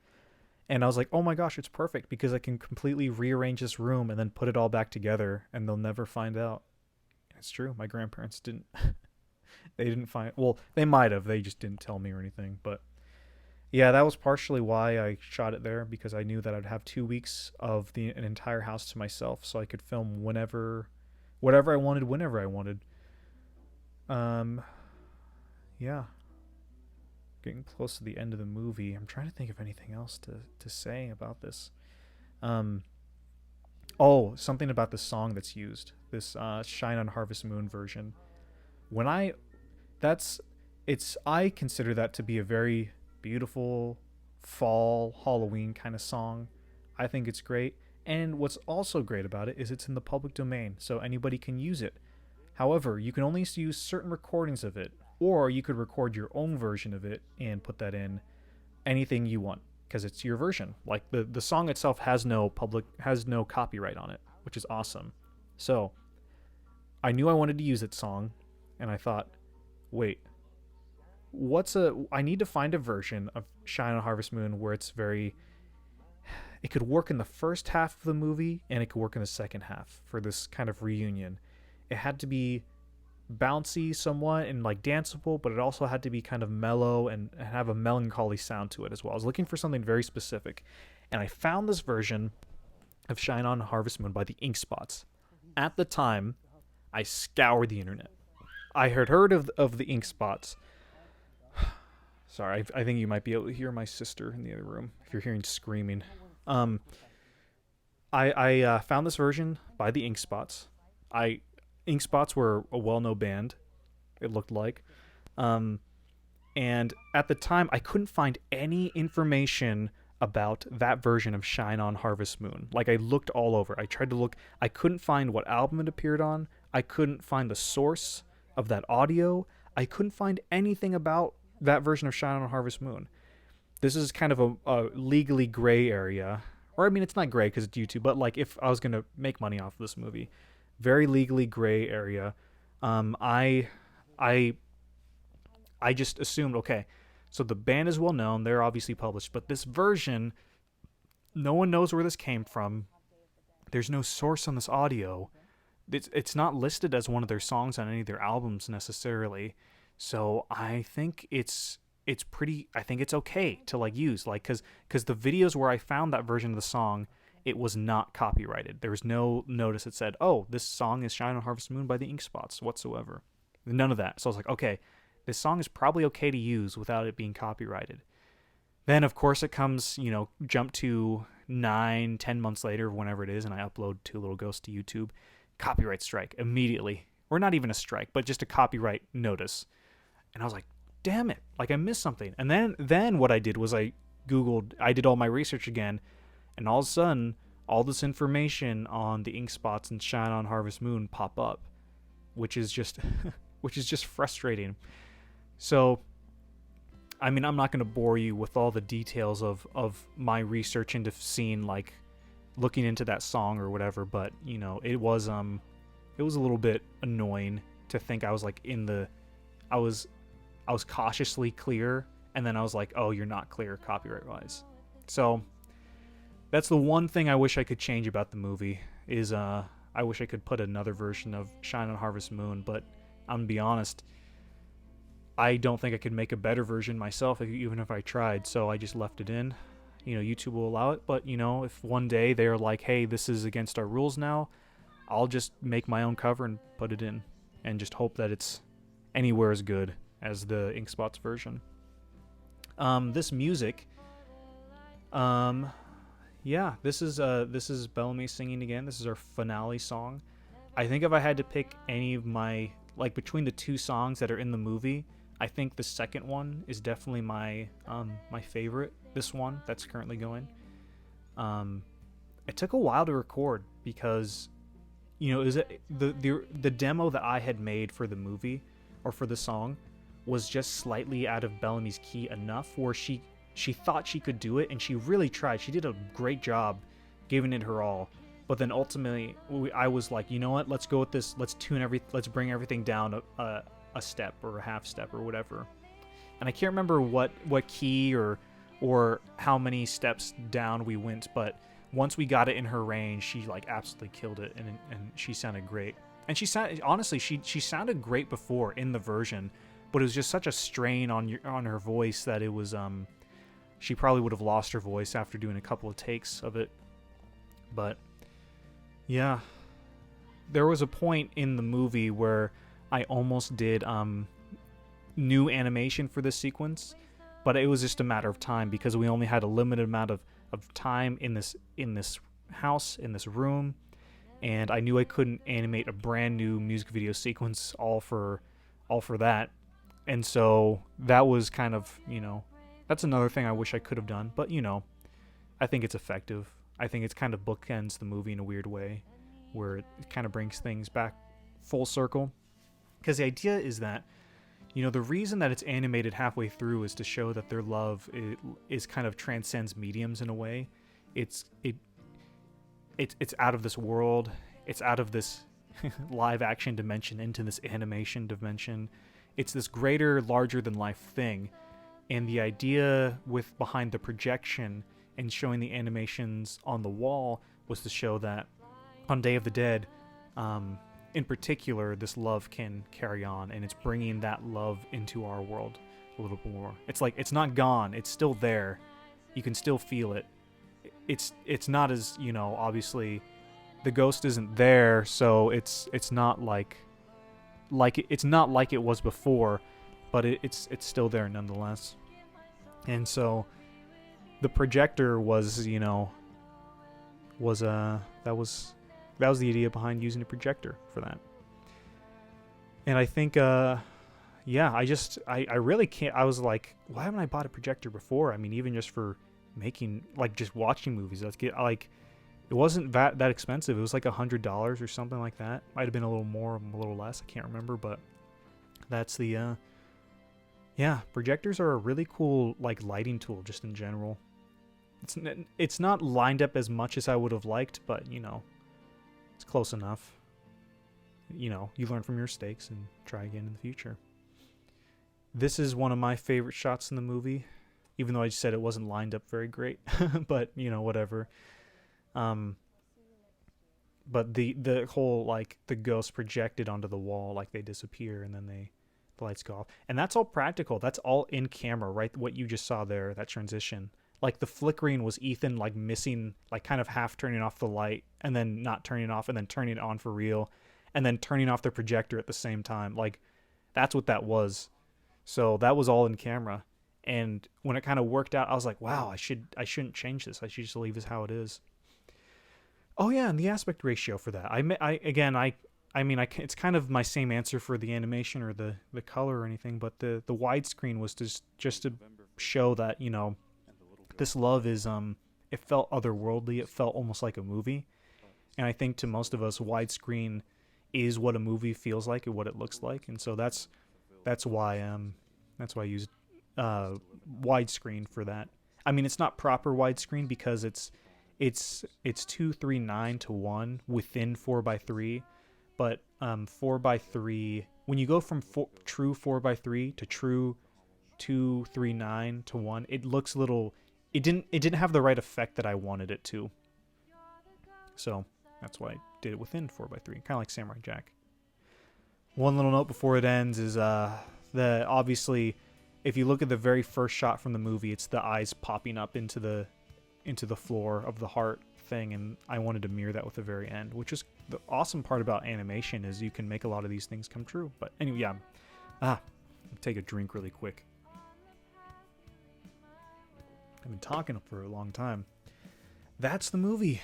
and I was like, oh my gosh, it's perfect because I can completely rearrange this room and then put it all back together, and they'll never find out. It's true. My grandparents didn't. They didn't find. Well, they might have. They just didn't tell me or anything. But yeah, that was partially why I shot it there, because I knew that I'd have 2 weeks of an entire house to myself, so I could film whatever I wanted, whenever I wanted. Um, yeah, getting close to the end of the movie. I'm trying to think of anything else to say about this. Um, oh, something about the song that's used. This "Shine on Harvest Moon" version. When I that's it's I consider that to be a very beautiful fall Halloween kind of song. I think it's great. And what's also great about it is it's in the public domain, so anybody can use it. However, you can only use certain recordings of it, or you could record your own version of it and put that in anything you want because it's your version. Like the song itself has no copyright on it, which is awesome. So, I knew I wanted to use that song, and I thought, wait, I need to find a version of Shine on Harvest Moon where it could work in the first half of the movie and it could work in the second half for this kind of reunion. It had to be bouncy somewhat and like danceable, but it also had to be kind of mellow and have a melancholy sound to it as well. I was looking for something very specific, and I found this version of Shine on Harvest Moon by the Ink Spots. At the time, I scoured the internet. I had heard of the Ink Spots. Sorry, I think you might be able to hear my sister in the other room if you're hearing screaming. Um, I found this version by the Ink Spots. Ink Spots were a well-known band, it looked like. And at the time, I couldn't find any information about that version of Shine on Harvest Moon. Like, I looked all over. I tried to look. I couldn't find what album it appeared on. I couldn't find the source of that audio. I couldn't find anything about that version of Shine on Harvest Moon. This is kind of a legally gray area. Or, I mean, it's not gray because it's YouTube, but, like, if I was going to make money off of this movie, very legally gray area. I just assumed, okay, so the band is well known, they're obviously published, but this version, no one knows where this came from. There's no source on this audio. It's not listed as one of their songs on any of their albums necessarily. So I think it's okay to like use, like, because the videos where I found that version of the song, it was not copyrighted. There was no notice that said, oh, this song is Shine on Harvest Moon by the Ink Spots whatsoever. None of that. So I was like, okay, this song is probably okay to use without it being copyrighted. Then, of course, it comes, jump to 9-10 months later, whenever it is, and I upload Two Little Ghosts to YouTube. Copyright strike immediately. Or not even a strike, but just a copyright notice. And I was like, damn it, like I missed something. And then what I did was I did all my research again, and all of a sudden, all this information on the Ink Spots and Shine on Harvest Moon pop up, which is just frustrating. So, I mean, I'm not going to bore you with all the details of my research into seeing, like, looking into that song or whatever, but, it was a little bit annoying to think I was, like, I was cautiously clear, and then I was like, oh, you're not clear copyright-wise. So, that's the one thing I wish I could change about the movie, is I wish I could put another version of Shine on Harvest Moon, but I'm going to be honest, I don't think I could make a better version myself, even if I tried, so I just left it in. YouTube will allow it, but, if one day they're like, hey, this is against our rules now, I'll just make my own cover and put it in, and just hope that it's anywhere as good as the Ink Spots version. This music, yeah, this is Bellamy singing again. This is our finale song. I think if I had to pick any of my, like, between the two songs that are in the movie, I think the second one is definitely my favorite. This one that's currently going. it took a while to record because, it was the demo that I had made for the movie or for the song was just slightly out of Bellamy's key enough where she thought she could do it, and she really tried. She did a great job giving it her all. But then ultimately, I was like, you know what? Let's go with this. Let's let's bring everything down a step or a half step or whatever. And I can't remember what key or how many steps down we went, but once we got it in her range, she like absolutely killed it, and she sounded great. And she sounded great before in the version, but it was just such a strain on her voice that it was she probably would have lost her voice after doing a couple of takes of it. But yeah, there was a point in the movie where I almost did new animation for this sequence, but it was just a matter of time because we only had a limited amount of time in this house, in this room, and I knew I couldn't animate a brand new music video sequence all for that. And so that was kind of, that's another thing I wish I could have done, but I think it's effective. I think it's kind of bookends the movie in a weird way where it kind of brings things back full circle. Because the idea is that, the reason that it's animated halfway through is to show that their love is kind of transcends mediums in a way. It's out of this world. It's out of this live action dimension into this animation dimension. It's this greater, larger than life thing. And the idea behind the projection and showing the animations on the wall was to show that on Day of the Dead, in particular, this love can carry on, and it's bringing that love into our world a little bit more. It's like it's not gone; it's still there. You can still feel it. It's not as obviously, the ghost isn't there, so it's not like it's not like it was before, but it's still there nonetheless. And so the projector was that was the idea behind using a projector for that. And I think I really can't. I was like, why haven't I bought a projector before? I mean, even just for making, like, just watching movies. Let's get, like, it wasn't that expensive. It was like $100 or something like that. Might have been a little more, a little less. I can't remember, but that's the projectors are a really cool, like, lighting tool just in general. It's not lined up as much as I would have liked, but it's close enough. You learn from your mistakes and try again in the future. This is one of my favorite shots in the movie, even though I just said it wasn't lined up very great. But whatever. But the whole, like, the ghost projected onto the wall, like, they disappear and then the lights go off, and that's all practical. That's all in camera, right? What you just saw there, that transition. Like, the flickering was Ethan, like, missing, like, kind of half turning off the light and then not turning it off and then turning it on for real and then turning off the projector at the same time. Like, that's what that was. So that was all in camera. And when it kind of worked out, I was like, wow, I shouldn't change this. I should just leave this how it is. Oh yeah, and the aspect ratio for that. It's kind of my same answer for the animation or the color or anything, but the widescreen was just to show that, this love is it felt otherworldly. It felt almost like a movie. And I think to most of us, widescreen is what a movie feels like and what it looks like. And so that's why I used widescreen for that. I mean, it's not proper widescreen because it's 2:3:9 to 1 within 4:3, but 4:3, when you go from true 4:3 to true 2:3:9 to 1, it looks a little, it didn't have the right effect that I wanted it to. So that's why I did it within 4:3, kind of like Samurai Jack. One little note before it ends is obviously, if you look at the very first shot from the movie, it's the eyes popping up into the floor of the heart thing, and I wanted to mirror that with the very end, which is the awesome part about animation, is you can make a lot of these things come true. But anyway, yeah. Take a drink really quick. I've been talking for a long time. That's the movie.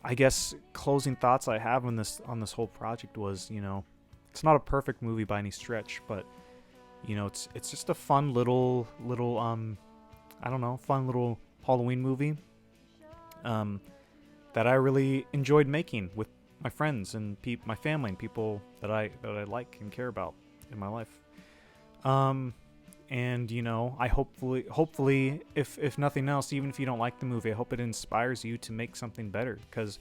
I guess closing thoughts I have on this whole project was, it's not a perfect movie by any stretch, but You know, it's just a fun little I don't know, fun little Halloween movie that I really enjoyed making with my friends and my family and people that I like and care about in my life. And you know, I hopefully if nothing else, even if you don't like the movie, I hope it inspires you to make something better, because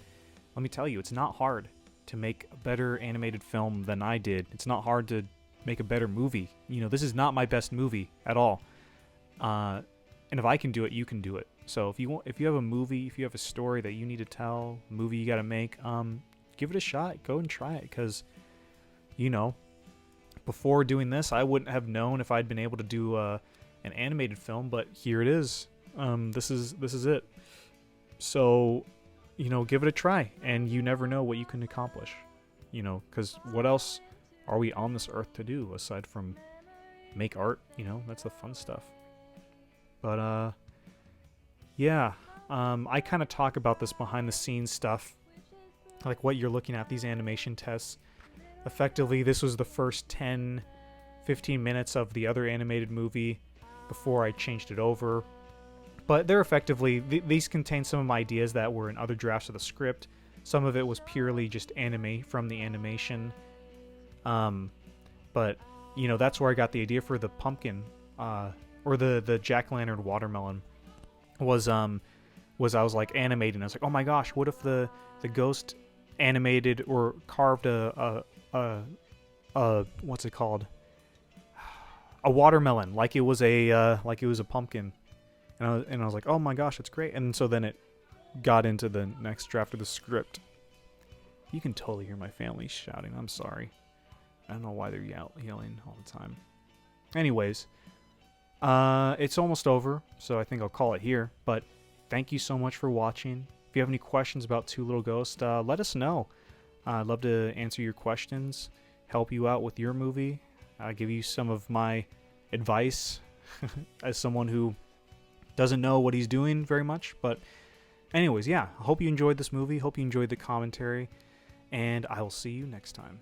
let me tell you, it's not hard to make a better animated film than I did. It's not hard to make a better movie. You know, this is not my best movie at all. And if I can do it, you can do it. So if you have a movie, if you have a story that you need to tell, a movie you got to make, give it a shot. Go and try it, because you know, before doing this, I wouldn't have known if I'd been able to do an animated film, but here it is. This is it. So, you know, give it a try, and you never know what you can accomplish. You know, because what else are we on this earth to do aside from make art? You know, that's the fun stuff. But yeah, I kind of talk about this behind the scenes stuff, like what you're looking at, these animation tests. Effectively, this was the first 10-15 minutes of the other animated movie before I changed it over. But they're effectively, these contain some of my ideas that were in other drafts of the script. Some of it was purely just anime from the animation. But, you know, that's where I got the idea for the pumpkin, or the jack-o'-lantern watermelon, was I was like animating. I was like, oh my gosh, what if the ghost animated or carved a what's it called? A watermelon, like it was a pumpkin. And I was like, oh my gosh, that's great. And so then it got into the next draft of the script. You can totally hear my family shouting. I'm sorry. I don't know why they're yelling all the time. Anyways, it's almost over, so I think I'll call it here. But thank you so much for watching. If you have any questions about Two Little Ghosts, let us know. I'd love to answer your questions, help you out with your movie, give you some of my advice as someone who doesn't know what he's doing very much. But anyways, yeah, I hope you enjoyed this movie. Hope you enjoyed the commentary, and I will see you next time.